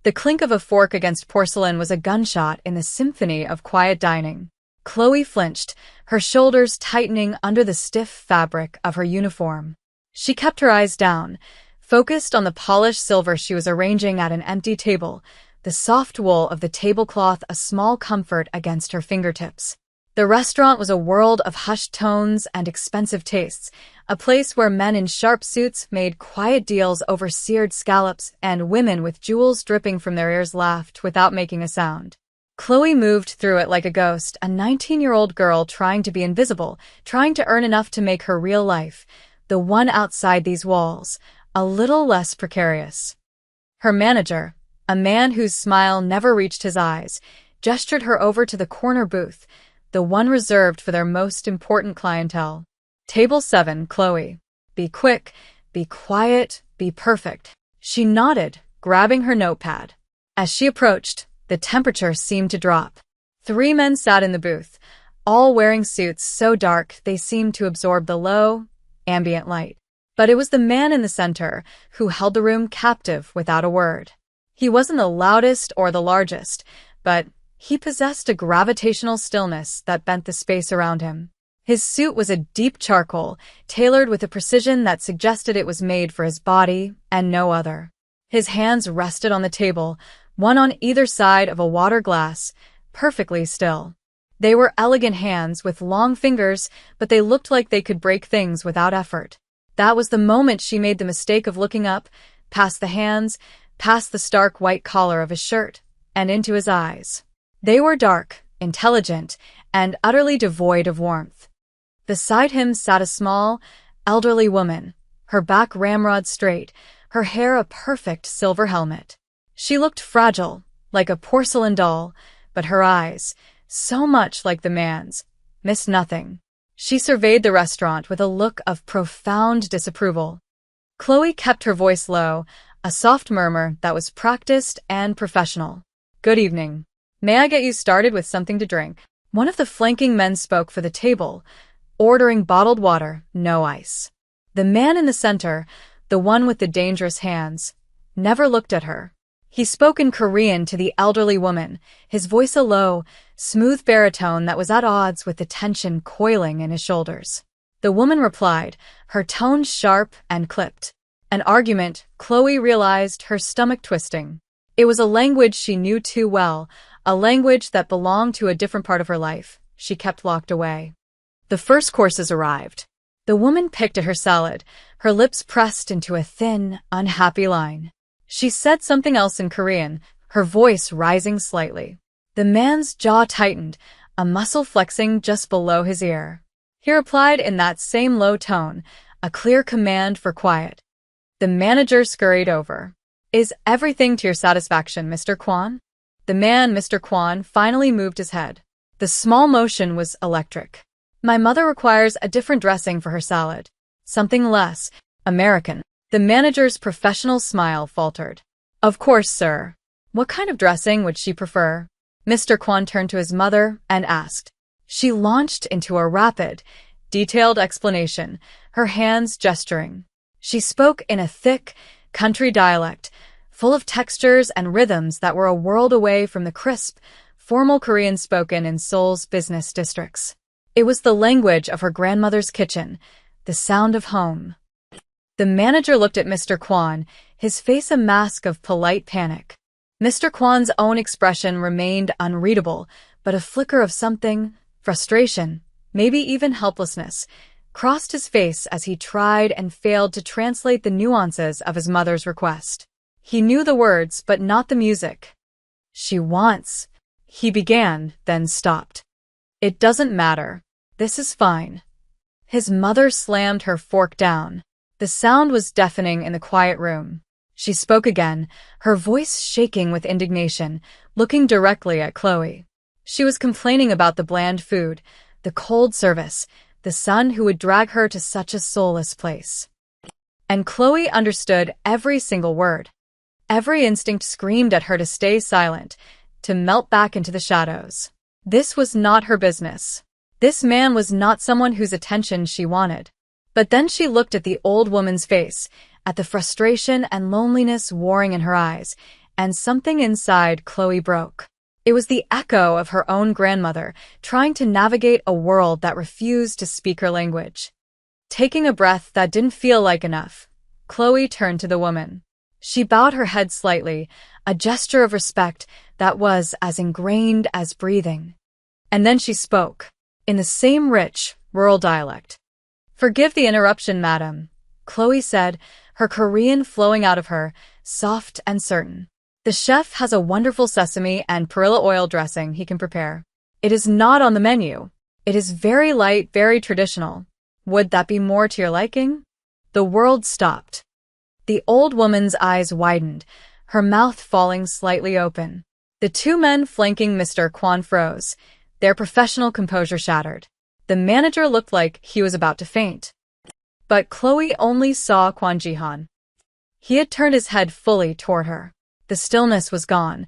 The clink of a fork against porcelain was a gunshot in the symphony of quiet dining. Chloe flinched, her shoulders tightening under the stiff fabric of her uniform. She kept her eyes down, focused on the polished silver she was arranging at an empty table, the soft wool of the tablecloth a small comfort against her fingertips. The restaurant was a world of hushed tones and expensive tastes, a place where men in sharp suits made quiet deals over seared scallops and women with jewels dripping from their ears laughed without making a sound. Chloe moved through it like a ghost, a 19-year-old girl trying to be invisible, trying to earn enough to make her real life, the one outside these walls, a little less precarious. Her manager, a man whose smile never reached his eyes, gestured her over to the corner booth, the one reserved for their most important clientele. Table 7, Chloe. Be quick, be quiet, be perfect. She nodded, grabbing her notepad. As she approached, the temperature seemed to drop. 3 men sat in the booth, all wearing suits so dark they seemed to absorb the low, ambient light. But it was the man in the center who held the room captive without a word. He wasn't the loudest or the largest, but he possessed a gravitational stillness that bent the space around him. His suit was a deep charcoal, tailored with a precision that suggested it was made for his body and no other. His hands rested on the table, one on either side of a water glass, perfectly still. They were elegant hands with long fingers, but they looked like they could break things without effort. That was the moment she made the mistake of looking up, past the hands, past the stark white collar of his shirt, and into his eyes. They were dark, intelligent, and utterly devoid of warmth. Beside him sat a small, elderly woman, her back ramrod straight, her hair a perfect silver helmet. She looked fragile, like a porcelain doll, but her eyes, so much like the man's, missed nothing. She surveyed the restaurant with a look of profound disapproval. Chloe kept her voice low, a soft murmur that was practiced and professional. "Good evening. May I get you started with something to drink?" One of the flanking men spoke for the table, ordering bottled water, no ice. The man in the center, the one with the dangerous hands, never looked at her. He spoke in Korean to the elderly woman, his voice a low, smooth baritone that was at odds with the tension coiling in his shoulders. The woman replied, her tone sharp and clipped. An argument, Chloe realized, her stomach twisting. It was a language she knew too well, a language that belonged to a different part of her life. She kept locked away. The first courses arrived. The woman picked at her salad, her lips pressed into a thin, unhappy line. She said something else in Korean, her voice rising slightly. The man's jaw tightened, a muscle flexing just below his ear. He replied in that same low tone, a clear command for quiet. The manager scurried over. "Is everything to your satisfaction, Mr. Kwon?" The man, Mr. Kwon, finally moved his head. The small motion was electric. "My mother requires a different dressing for her salad. Something less American." The manager's professional smile faltered. "Of course, sir. What kind of dressing would she prefer?" Mr. Kwon turned to his mother and asked. She launched into a rapid, detailed explanation, her hands gesturing. She spoke in a thick, country dialect, full of textures and rhythms that were a world away from the crisp, formal Korean spoken in Seoul's business districts. It was the language of her grandmother's kitchen, the sound of home. The manager looked at Mr. Kwon, his face a mask of polite panic. Mr. Kwon's own expression remained unreadable, but a flicker of something, frustration, maybe even helplessness, crossed his face as he tried and failed to translate the nuances of his mother's request. He knew the words, but not the music. "She wants," he began, then stopped. "It doesn't matter. This is fine." His mother slammed her fork down. The sound was deafening in the quiet room. She spoke again, her voice shaking with indignation, looking directly at Chloe. She was complaining about the bland food, the cold service, the son who would drag her to such a soulless place. And Chloe understood every single word. Every instinct screamed at her to stay silent, to melt back into the shadows. This was not her business. This man was not someone whose attention she wanted. But then she looked at the old woman's face, at the frustration and loneliness warring in her eyes, and something inside Chloe broke. It was the echo of her own grandmother, trying to navigate a world that refused to speak her language. Taking a breath that didn't feel like enough, Chloe turned to the woman. She bowed her head slightly, a gesture of respect that was as ingrained as breathing. And then she spoke, in the same rich, rural dialect. "Forgive the interruption, madam," Chloe said, her Korean flowing out of her, soft and certain. "The chef has a wonderful sesame and perilla oil dressing he can prepare. It is not on the menu. It is very light, very traditional. Would that be more to your liking?" The world stopped. The old woman's eyes widened, her mouth falling slightly open. The two men flanking Mr. Kwon froze, their professional composure shattered. The manager looked like he was about to faint. But Chloe only saw Kwon Ji-han. He had turned his head fully toward her. The stillness was gone,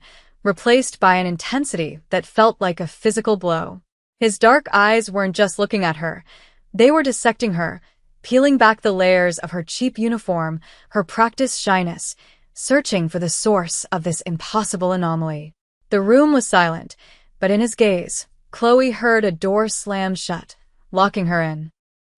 replaced by an intensity that felt like a physical blow. His dark eyes weren't just looking at her. They were dissecting her, peeling back the layers of her cheap uniform, her practiced shyness, searching for the source of this impossible anomaly. The room was silent, but in his gaze, Chloe heard a door slam shut, locking her in.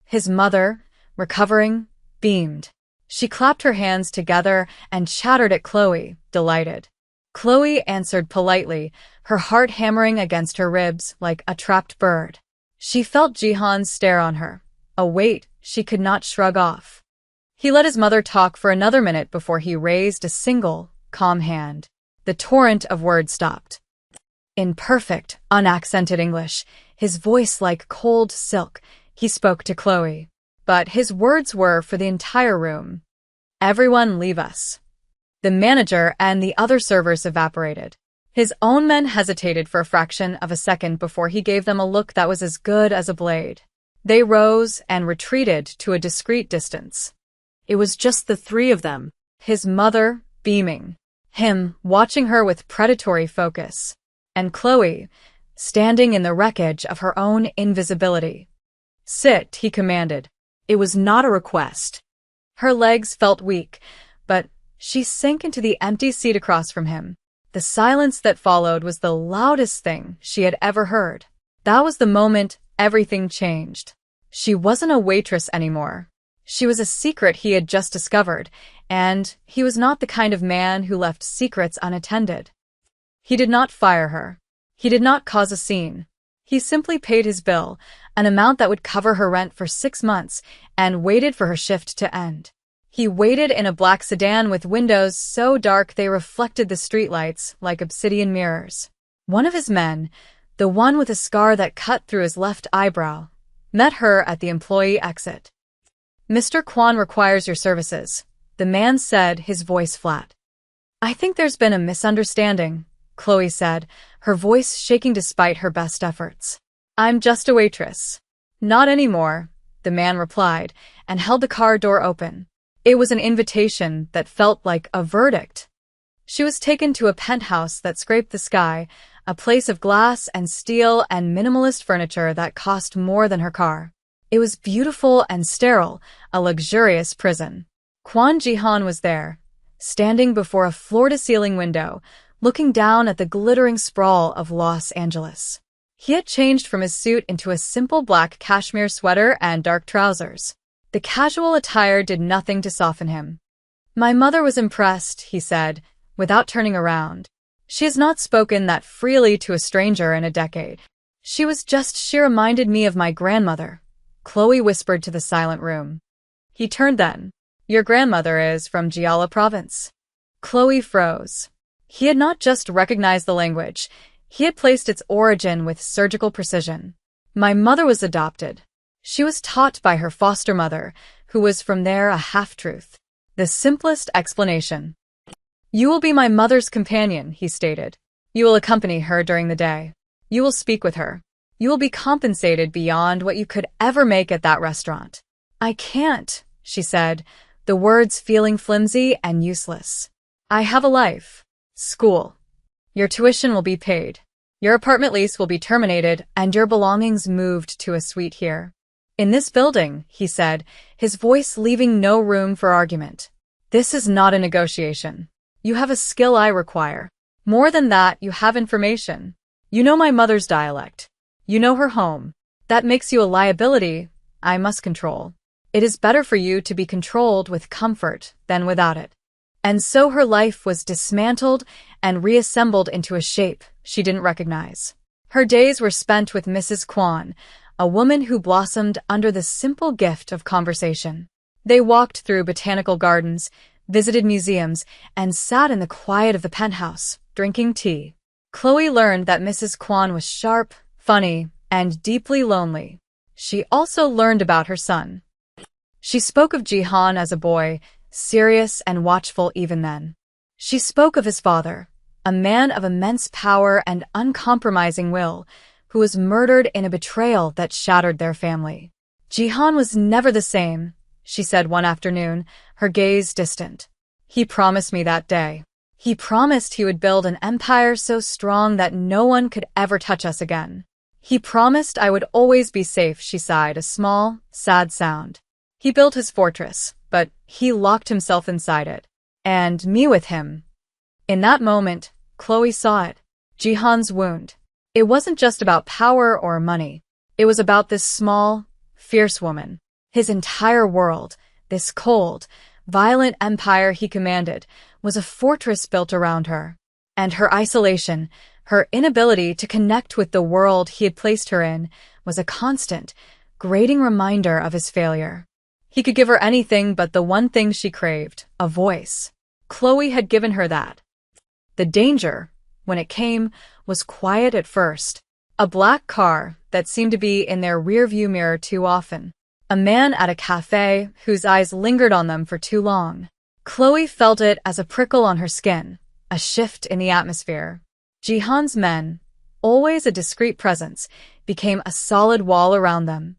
His mother, recovering, beamed. She clapped her hands together and chattered at Chloe, delighted. Chloe answered politely, her heart hammering against her ribs like a trapped bird. She felt Jihan's stare on her, a weight she could not shrug off. He let his mother talk for another minute before he raised a single, calm hand. The torrent of words stopped. In perfect, unaccented English, his voice like cold silk, he spoke to Chloe. But his words were for the entire room. "Everyone leave us." The manager and the other servers evaporated. His own men hesitated for a fraction of a second before he gave them a look that was as good as a blade. They rose and retreated to a discreet distance. It was just the three of them, his mother beaming, him watching her with predatory focus, and Chloe standing in the wreckage of her own invisibility. "Sit," he commanded. It was not a request. Her legs felt weak, but she sank into the empty seat across from him. The silence that followed was the loudest thing she had ever heard. That was the moment everything changed. She wasn't a waitress anymore. She was a secret he had just discovered, and he was not the kind of man who left secrets unattended. He did not fire her. He did not cause a scene. He simply paid his bill, an amount that would cover her rent for 6 months, and waited for her shift to end. He waited in a black sedan with windows so dark they reflected the streetlights like obsidian mirrors. One of his men, the one with a scar that cut through his left eyebrow, met her at the employee exit. "Mr. Kwon requires your services," the man said, his voice flat. "I think there's been a misunderstanding," Chloe said, her voice shaking despite her best efforts. "I'm just a waitress." "Not anymore," the man replied, and held the car door open. It was an invitation that felt like a verdict. She was taken to a penthouse that scraped the sky, a place of glass and steel and minimalist furniture that cost more than her car. It was beautiful and sterile, a luxurious prison. Kwon Ji-han was there, standing before a floor-to-ceiling window, looking down at the glittering sprawl of Los Angeles. He had changed from his suit into a simple black cashmere sweater and dark trousers. The casual attire did nothing to soften him. "My mother was impressed," he said, without turning around. "She has not spoken that freely to a stranger in a decade. She reminded me of my grandmother," Chloe whispered to the silent room. He turned then. "Your grandmother is from Jeolla province." Chloe froze. He had not just recognized the language, he had placed its origin with surgical precision. "My mother was adopted. She was taught by her foster mother, who was from there a half-truth." The simplest explanation. "You will be my mother's companion," he stated. "You will accompany her during the day. You will speak with her. You will be compensated beyond what you could ever make at that restaurant." "I can't," she said, the words feeling flimsy and useless. "I have a life. School. Your tuition will be paid. Your apartment lease will be terminated and your belongings moved to a suite here. In this building," he said, his voice leaving no room for argument. "This is not a negotiation. You have a skill I require. More than that, you have information. You know my mother's dialect. You know her home. That makes you a liability I must control. It is better for you to be controlled with comfort than without it. And so her life was dismantled and reassembled into a shape she didn't recognize. Her days were spent with Mrs. Kwan, a woman who blossomed under the simple gift of conversation. They walked through botanical gardens, visited museums, and sat in the quiet of the penthouse, drinking tea. Chloe learned that Mrs. Kwan was sharp, funny, and deeply lonely. She also learned about her son. She spoke of Jihan as a boy, serious and watchful even then. She spoke of his father, a man of immense power and uncompromising will, who was murdered in a betrayal that shattered their family. Jihan was never the same, she said one afternoon, her gaze distant. He promised me that day. He promised he would build an empire so strong that no one could ever touch us again. He promised I would always be safe, she sighed, a small, sad sound. He built his fortress, but he locked himself inside it. And me with him. In that moment, Chloe saw it. Jihan's wound. It wasn't just about power or money. It was about this small, fierce woman. His entire world, this cold, violent empire he commanded, was a fortress built around her. And her isolation, her inability to connect with the world he had placed her in, was a constant, grating reminder of his failure. He could give her anything but the one thing she craved, a voice. Chloe had given her that. The danger, when it came, was quiet at first. A black car that seemed to be in their rearview mirror too often. A man at a cafe whose eyes lingered on them for too long. Chloe felt it as a prickle on her skin, a shift in the atmosphere. Jihan's men, always a discreet presence, became a solid wall around them.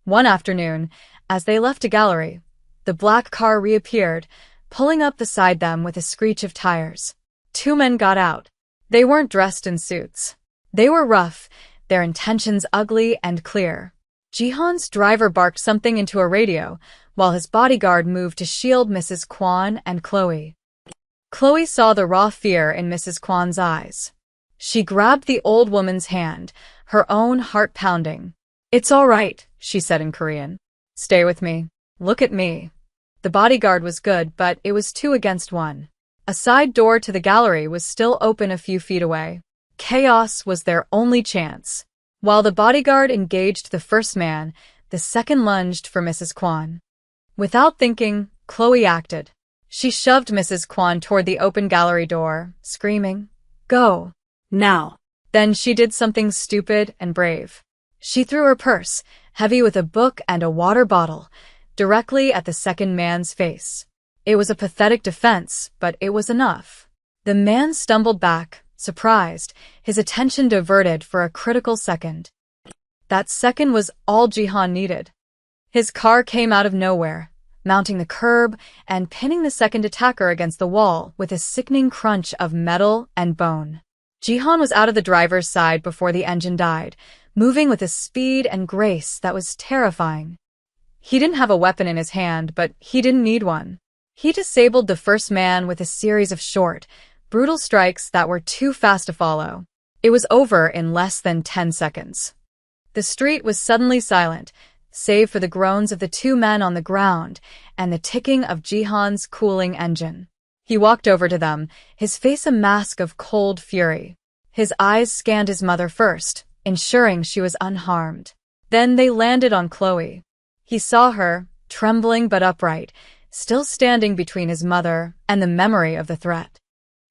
One afternoon, as they left a gallery, the black car reappeared, pulling up beside them with a screech of tires. Two men got out. They weren't dressed in suits. They were rough, their intentions ugly and clear. Jihan's driver barked something into a radio, while his bodyguard moved to shield Mrs. Kwan and Chloe. Chloe saw the raw fear in Mrs. Kwan's eyes. She grabbed the old woman's hand, her own heart pounding. "It's all right," she said in Korean. "Stay with me. Look at me." The bodyguard was good, but it was 2 against 1. A side door to the gallery was still open a few feet away. Chaos was their only chance. While the bodyguard engaged the first man, the second lunged for Mrs. Kwan. Without thinking, Chloe acted. She shoved Mrs. Kwan toward the open gallery door, screaming, "Go! Now!" Then she did something stupid and brave. She threw her purse, heavy with a book and a water bottle, directly at the second man's face. It was a pathetic defense, but it was enough. The man stumbled back, surprised, his attention diverted for a critical second. That second was all Jihan needed. His car came out of nowhere, mounting the curb and pinning the second attacker against the wall with a sickening crunch of metal and bone. Jihan was out of the driver's side before the engine died, moving with a speed and grace that was terrifying. He didn't have a weapon in his hand, but he didn't need one. He disabled the first man with a series of short, brutal strikes that were too fast to follow. It was over in less than 10 seconds. The street was suddenly silent, save for the groans of the 2 men on the ground and the ticking of Jihan's cooling engine. He walked over to them, his face a mask of cold fury. His eyes scanned his mother first, ensuring she was unharmed. Then they landed on Chloe. He saw her, trembling but upright, still standing between his mother and the memory of the threat.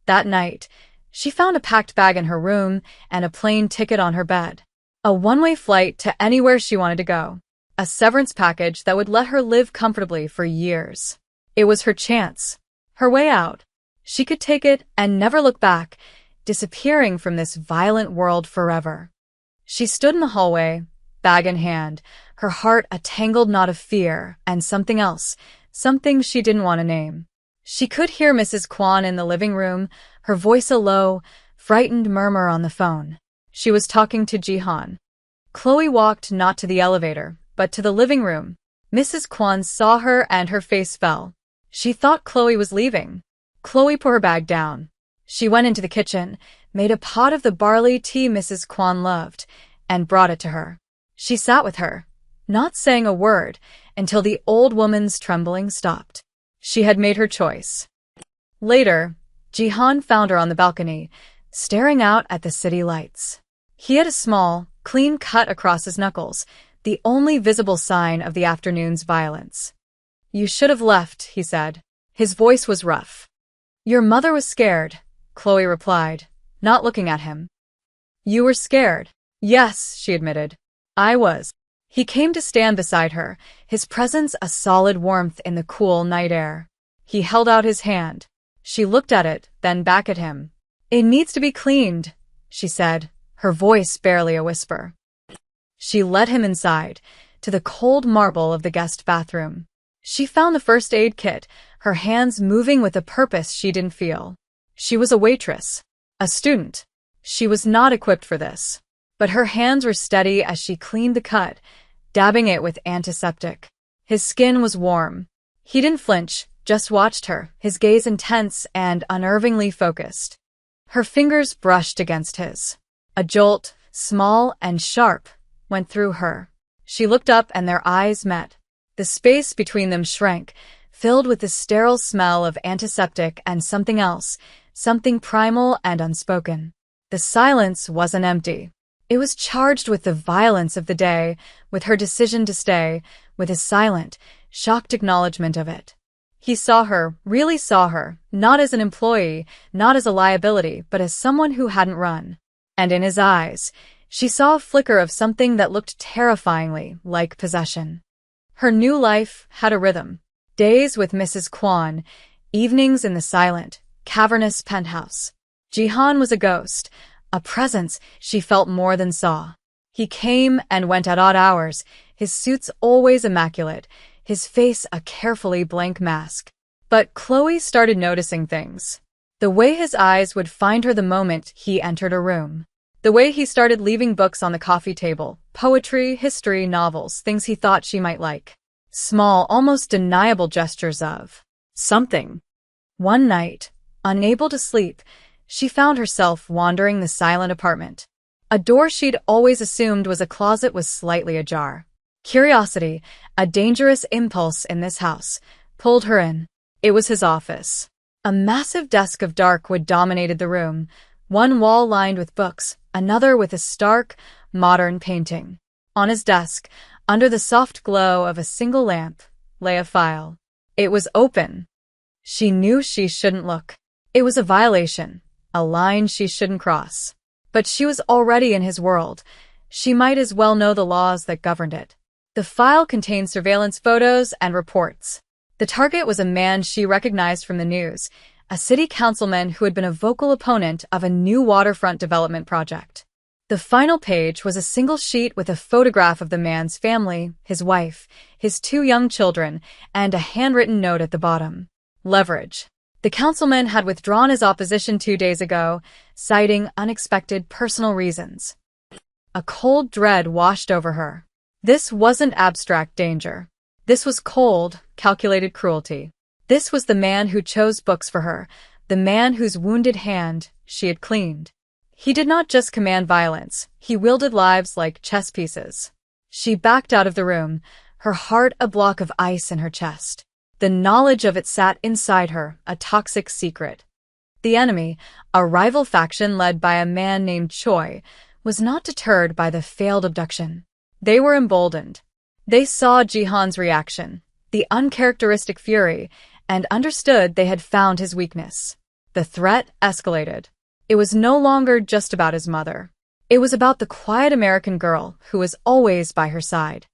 That night, she found a packed bag in her room and a plane ticket on her bed. A one-way flight to anywhere she wanted to go. A severance package that would let her live comfortably for years. It was her chance. Her way out. She could take it and never look back, disappearing from this violent world forever. She stood in the hallway, bag in hand, her heart a tangled knot of fear and something else, something she didn't want to name. She could hear Mrs. Kwan in the living room, her voice a low, frightened murmur on the phone. She was talking to Jihan. Chloe walked not to the elevator, but to the living room. Mrs. Kwan saw her and her face fell. She thought Chloe was leaving. Chloe put her bag down. She went into the kitchen, made a pot of the barley tea Mrs. Kwan loved, and brought it to her. She sat with her, not saying a word, until the old woman's trembling stopped. She had made her choice. Later, Jihan found her on the balcony, staring out at the city lights. He had a small, clean cut across his knuckles, the only visible sign of the afternoon's violence. "You should have left," he said. His voice was rough. "Your mother was scared," Chloe replied, not looking at him. "You were scared?" "Yes," she admitted. "I was." He came to stand beside her, his presence a solid warmth in the cool night air. He held out his hand. She looked at it, then back at him. "It needs to be cleaned," she said, her voice barely a whisper. She led him inside, to the cold marble of the guest bathroom. She found the first aid kit, her hands moving with a purpose she didn't feel. She was a waitress, a student. She was not equipped for this. But her hands were steady as she cleaned the cut, dabbing it with antiseptic. His skin was warm. He didn't flinch, just watched her, his gaze intense and unnervingly focused. Her fingers brushed against his. A jolt, small and sharp, went through her. She looked up and their eyes met. The space between them shrank, filled with the sterile smell of antiseptic and something else, something primal and unspoken. The silence wasn't empty. It was charged with the violence of the day, with her decision to stay, with his silent, shocked acknowledgement of it. He saw her, really saw her, not as an employee, not as a liability, but as someone who hadn't run. And in his eyes, she saw a flicker of something that looked terrifyingly like possession. Her new life had a rhythm. Days with Mrs. Kwan, evenings in the silent, cavernous penthouse. Jihan was a ghost, a presence she felt more than saw. He came and went at odd hours, his suits always immaculate, his face a carefully blank mask. But Chloe started noticing things. The way his eyes would find her the moment he entered a room. The way he started leaving books on the coffee table, poetry, history, novels, things he thought she might like. Small, almost deniable gestures of something. One night, unable to sleep, she found herself wandering the silent apartment. A door she'd always assumed was a closet was slightly ajar. Curiosity, a dangerous impulse in this house, pulled her in. It was his office. A massive desk of dark wood dominated the room, one wall lined with books, another with a stark, modern painting. On his desk, under the soft glow of a single lamp, lay a file. It was open. She knew she shouldn't look. It was a violation, a line she shouldn't cross. But she was already in his world. She might as well know the laws that governed it. The file contained surveillance photos and reports. The target was a man she recognized from the news, a city councilman who had been a vocal opponent of a new waterfront development project. The final page was a single sheet with a photograph of the man's family, his wife, his 2 young children, and a handwritten note at the bottom. Leverage. The councilman had withdrawn his opposition 2 days ago, citing unexpected personal reasons. A cold dread washed over her. This wasn't abstract danger. This was cold, calculated cruelty. This was the man who chose books for her, the man whose wounded hand she had cleaned. He did not just command violence, he wielded lives like chess pieces. She backed out of the room, her heart a block of ice in her chest. The knowledge of it sat inside her, a toxic secret. The enemy, a rival faction led by a man named Choi, was not deterred by the failed abduction. They were emboldened. They saw Jihan's reaction, the uncharacteristic fury, and understood they had found his weakness. The threat escalated. It was no longer just about his mother. It was about the quiet American girl who was always by her side.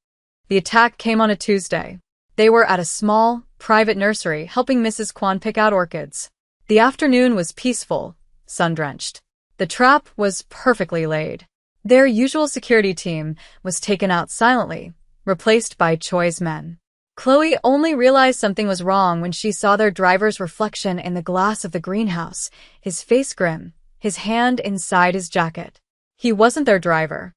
The attack came on a Tuesday. They were at a small, private nursery helping Mrs. Kwan pick out orchids. The afternoon was peaceful, sun-drenched. The trap was perfectly laid. Their usual security team was taken out silently, replaced by Choi's men. Chloe only realized something was wrong when she saw their driver's reflection in the glass of the greenhouse, his face grim, his hand inside his jacket. He wasn't their driver.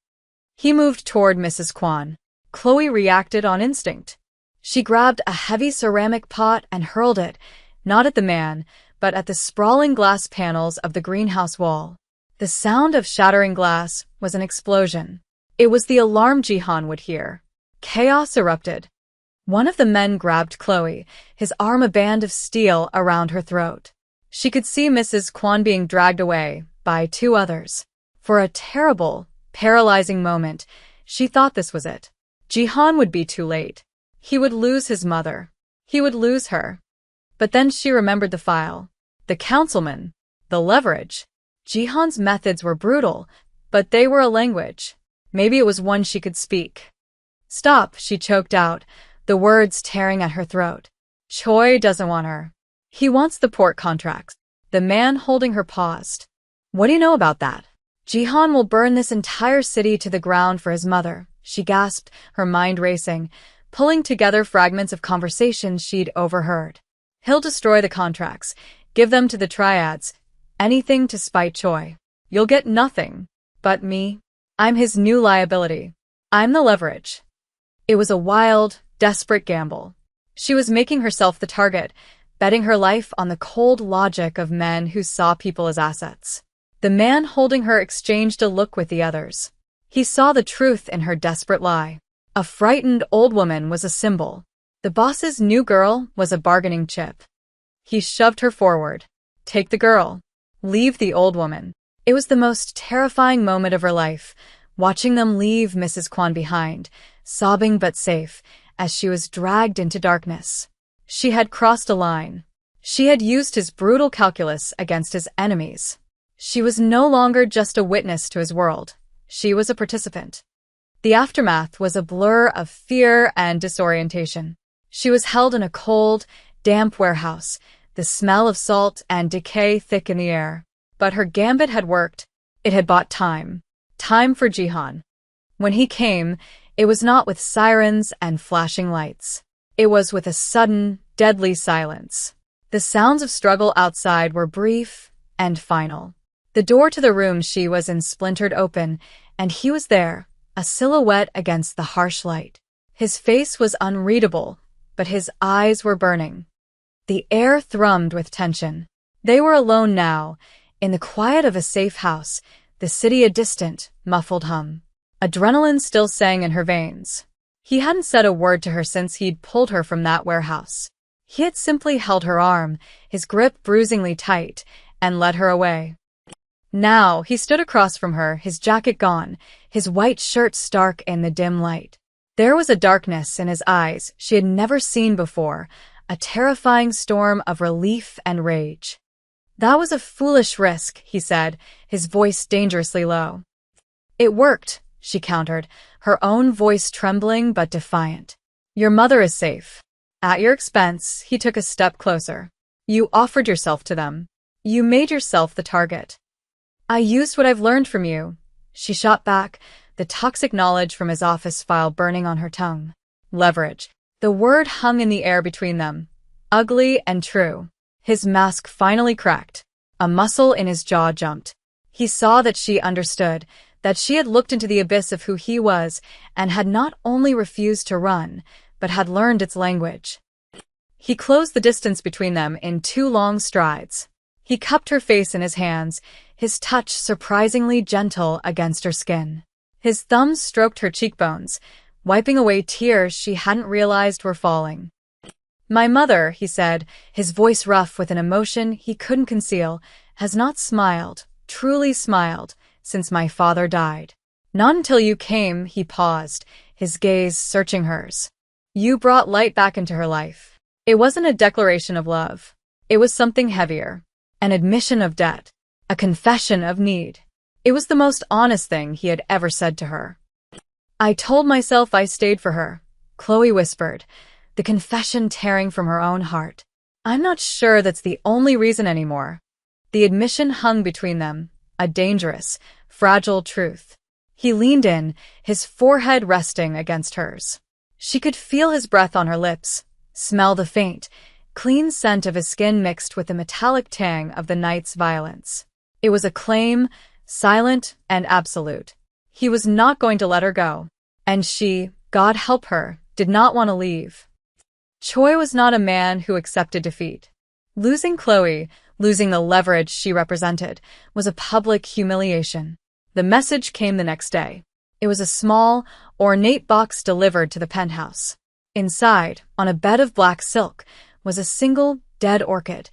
He moved toward Mrs. Kwan. Chloe reacted on instinct. She grabbed a heavy ceramic pot and hurled it, not at the man, but at the sprawling glass panels of the greenhouse wall. The sound of shattering glass was an explosion. It was the alarm Jihan would hear. Chaos erupted. One of the men grabbed Chloe, his arm a band of steel around her throat. She could see Mrs. Kwon being dragged away by two others. For a terrible, paralyzing moment, she thought this was it. Jihan would be too late. He would lose his mother. He would lose her. But then she remembered the file. The councilman. The leverage. Jihan's methods were brutal, but they were a language. Maybe it was one she could speak. Stop, she choked out, the words tearing at her throat. Choi doesn't want her. He wants the port contracts. The man holding her paused. What do you know about that? Jihan will burn this entire city to the ground for his mother, she gasped, her mind racing, pulling together fragments of conversations she'd overheard. He'll destroy the contracts, give them to the triads, anything to spite Choi. You'll get nothing. But me? I'm his new liability. I'm the leverage. It was a wild, desperate gamble. She was making herself the target, betting her life on the cold logic of men who saw people as assets. The man holding her exchanged a look with the others. He saw the truth in her desperate lie. A frightened old woman was a symbol. The boss's new girl was a bargaining chip. He shoved her forward. Take the girl. Leave the old woman. It was the most terrifying moment of her life, watching them leave Mrs. Kwon behind, sobbing but safe, as she was dragged into darkness. She had crossed a line. She had used his brutal calculus against his enemies. She was no longer just a witness to his world. She was a participant. The aftermath was a blur of fear and disorientation. She was held in a cold, damp warehouse, the smell of salt and decay thick in the air. But her gambit had worked. It had bought time. Time for Jihan. When he came, it was not with sirens and flashing lights. It was with a sudden, deadly silence. The sounds of struggle outside were brief and final. The door to the room she was in splintered open, and he was there, a silhouette against the harsh light. His face was unreadable, but his eyes were burning. The air thrummed with tension. They were alone now, in the quiet of a safe house, the city a distant, muffled hum. Adrenaline still sang in her veins. He hadn't said a word to her since he'd pulled her from that warehouse. He had simply held her arm, his grip bruisingly tight, and led her away. Now he stood across from her, his jacket gone, his white shirt stark in the dim light. There was a darkness in his eyes she had never seen before, a terrifying storm of relief and rage. That was a foolish risk, he said, his voice dangerously low. It worked, she countered, her own voice trembling but defiant. Your mother is safe. At your expense, he took a step closer. You offered yourself to them. You made yourself the target. I used what I've learned from you. She shot back, the toxic knowledge from his office file burning on her tongue. Leverage. The word hung in the air between them. Ugly and true. His mask finally cracked. A muscle in his jaw jumped. He saw that she understood, that she had looked into the abyss of who he was and had not only refused to run, but had learned its language. He closed the distance between them in 2 long strides. He cupped her face in his hands, his touch surprisingly gentle against her skin. His thumbs stroked her cheekbones, wiping away tears she hadn't realized were falling. My mother, he said, his voice rough with an emotion he couldn't conceal, has not smiled, truly smiled, since my father died. Not until you came, he paused, his gaze searching hers. You brought light back into her life. It wasn't a declaration of love. It was something heavier. An admission of debt. A confession of need. It was the most honest thing he had ever said to her. I told myself I stayed for her, Chloe whispered, the confession tearing from her own heart. I'm not sure that's the only reason anymore. The admission hung between them, a dangerous, fragile truth. He leaned in, his forehead resting against hers. She could feel his breath on her lips, smell the faint, clean scent of his skin mixed with the metallic tang of the night's violence. It was a claim, silent and absolute. He was not going to let her go. And she, God help her, did not want to leave. Choi was not a man who accepted defeat. Losing Chloe Losing the leverage she represented was a public humiliation. The message came the next day. It was a small, ornate box delivered to the penthouse. Inside, on a bed of black silk, was a single, dead orchid,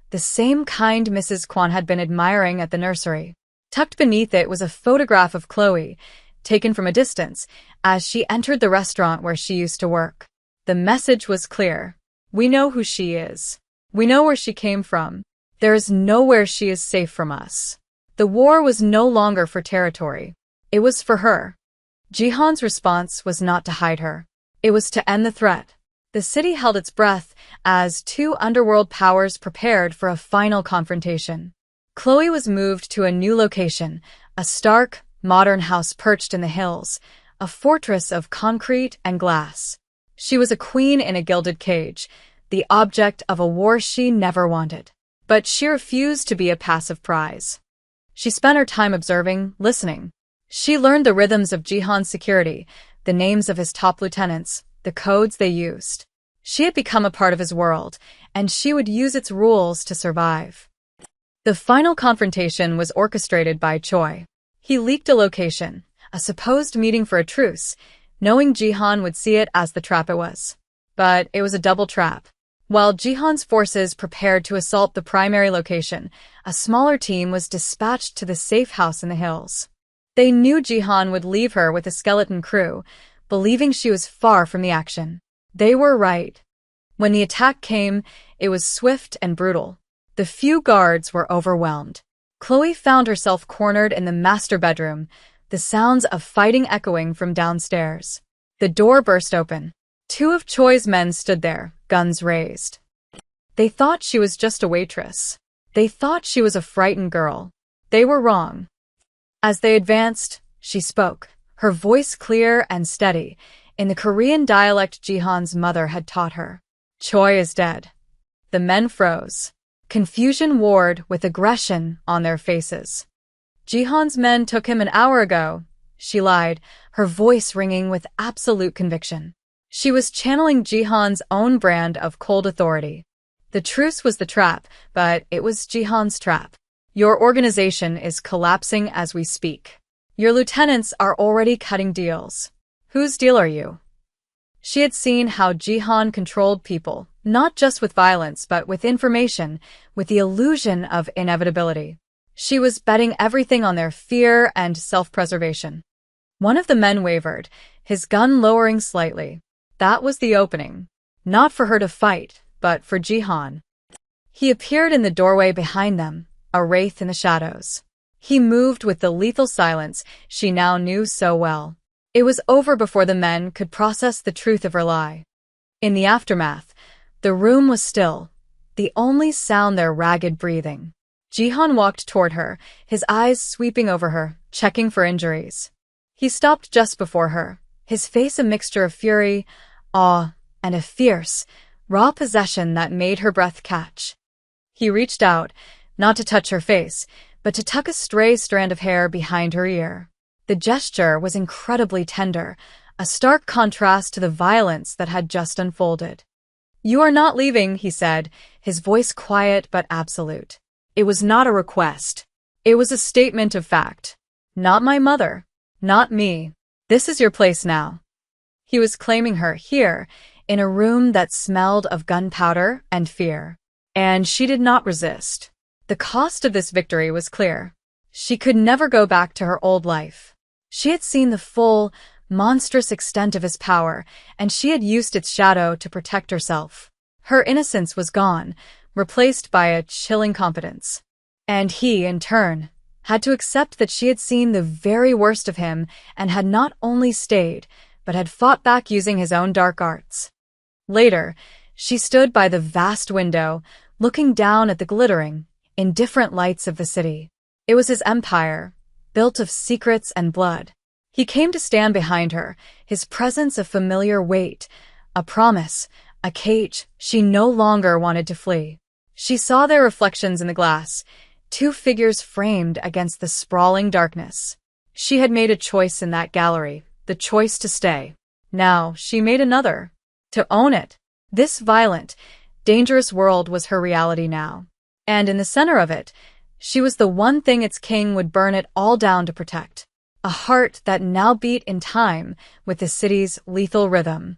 the same kind Mrs. Kwan had been admiring at the nursery. Tucked beneath it was a photograph of Chloe, taken from a distance, as she entered the restaurant where she used to work. The message was clear. We know who she is. We know where she came from. There is nowhere she is safe from us. The war was no longer for territory. It was for her. Jihan's response was not to hide her. It was to end the threat. The city held its breath as two underworld powers prepared for a final confrontation. Chloe was moved to a new location, a stark, modern house perched in the hills, a fortress of concrete and glass. She was a queen in a gilded cage, the object of a war she never wanted. But she refused to be a passive prize. She spent her time observing, listening. She learned the rhythms of Jihan's security, the names of his top lieutenants, the codes they used. She had become a part of his world, and she would use its rules to survive. The final confrontation was orchestrated by Choi. He leaked a location, a supposed meeting for a truce, knowing Jihan would see it as the trap it was. But it was a double trap. While Jihan's forces prepared to assault the primary location, a smaller team was dispatched to the safe house in the hills. They knew Jihan would leave her with a skeleton crew, believing she was far from the action. They were right. When the attack came, it was swift and brutal. The few guards were overwhelmed. Chloe found herself cornered in the master bedroom, the sounds of fighting echoing from downstairs. The door burst open. Two of Choi's men stood there, guns raised. They thought she was just a waitress. They thought she was a frightened girl. They were wrong. As they advanced, she spoke, her voice clear and steady, in the Korean dialect Jihan's mother had taught her. Choi is dead. The men froze. Confusion warred with aggression on their faces. Jihan's men took him an hour ago, she lied, her voice ringing with absolute conviction. She was channeling Jihan's own brand of cold authority. The truce was the trap, but it was Jihan's trap. Your organization is collapsing as we speak. Your lieutenants are already cutting deals. Whose deal are you? She had seen how Jihan controlled people, not just with violence but with information, with the illusion of inevitability. She was betting everything on their fear and self-preservation. One of the men wavered, his gun lowering slightly. That was the opening. Not for her to fight, but for Jihan. He appeared in the doorway behind them, a wraith in the shadows. He moved with the lethal silence she now knew so well. It was over before the men could process the truth of her lie. In the aftermath, the room was still, the only sound their ragged breathing. Jihan walked toward her, his eyes sweeping over her, checking for injuries. He stopped just before her, his face a mixture of fury, awe, and a fierce, raw possession that made her breath catch. He reached out, not to touch her face, but to tuck a stray strand of hair behind her ear. The gesture was incredibly tender, a stark contrast to the violence that had just unfolded. You are not leaving, he said, his voice quiet but absolute. It was not a request. It was a statement of fact. Not my mother. Not me. This is your place now. He was claiming her here, in a room that smelled of gunpowder and fear. And she did not resist. The cost of this victory was clear. She could never go back to her old life. She had seen the full, monstrous extent of his power, and she had used its shadow to protect herself. Her innocence was gone, replaced by a chilling competence. And he, in turn, had to accept that she had seen the very worst of him and had not only stayed, but had fought back using his own dark arts. Later, she stood by the vast window, looking down at the glittering, indifferent lights of the city. It was his empire, built of secrets and blood. He came to stand behind her, his presence a familiar weight, a promise, a cage she no longer wanted to flee. She saw their reflections in the glass, two figures framed against the sprawling darkness. She had made a choice in that gallery, the choice to stay. Now she made another, to own it. This violent, dangerous world was her reality now. And in the center of it, she was the one thing its king would burn it all down to protect. A heart that now beat in time with the city's lethal rhythm.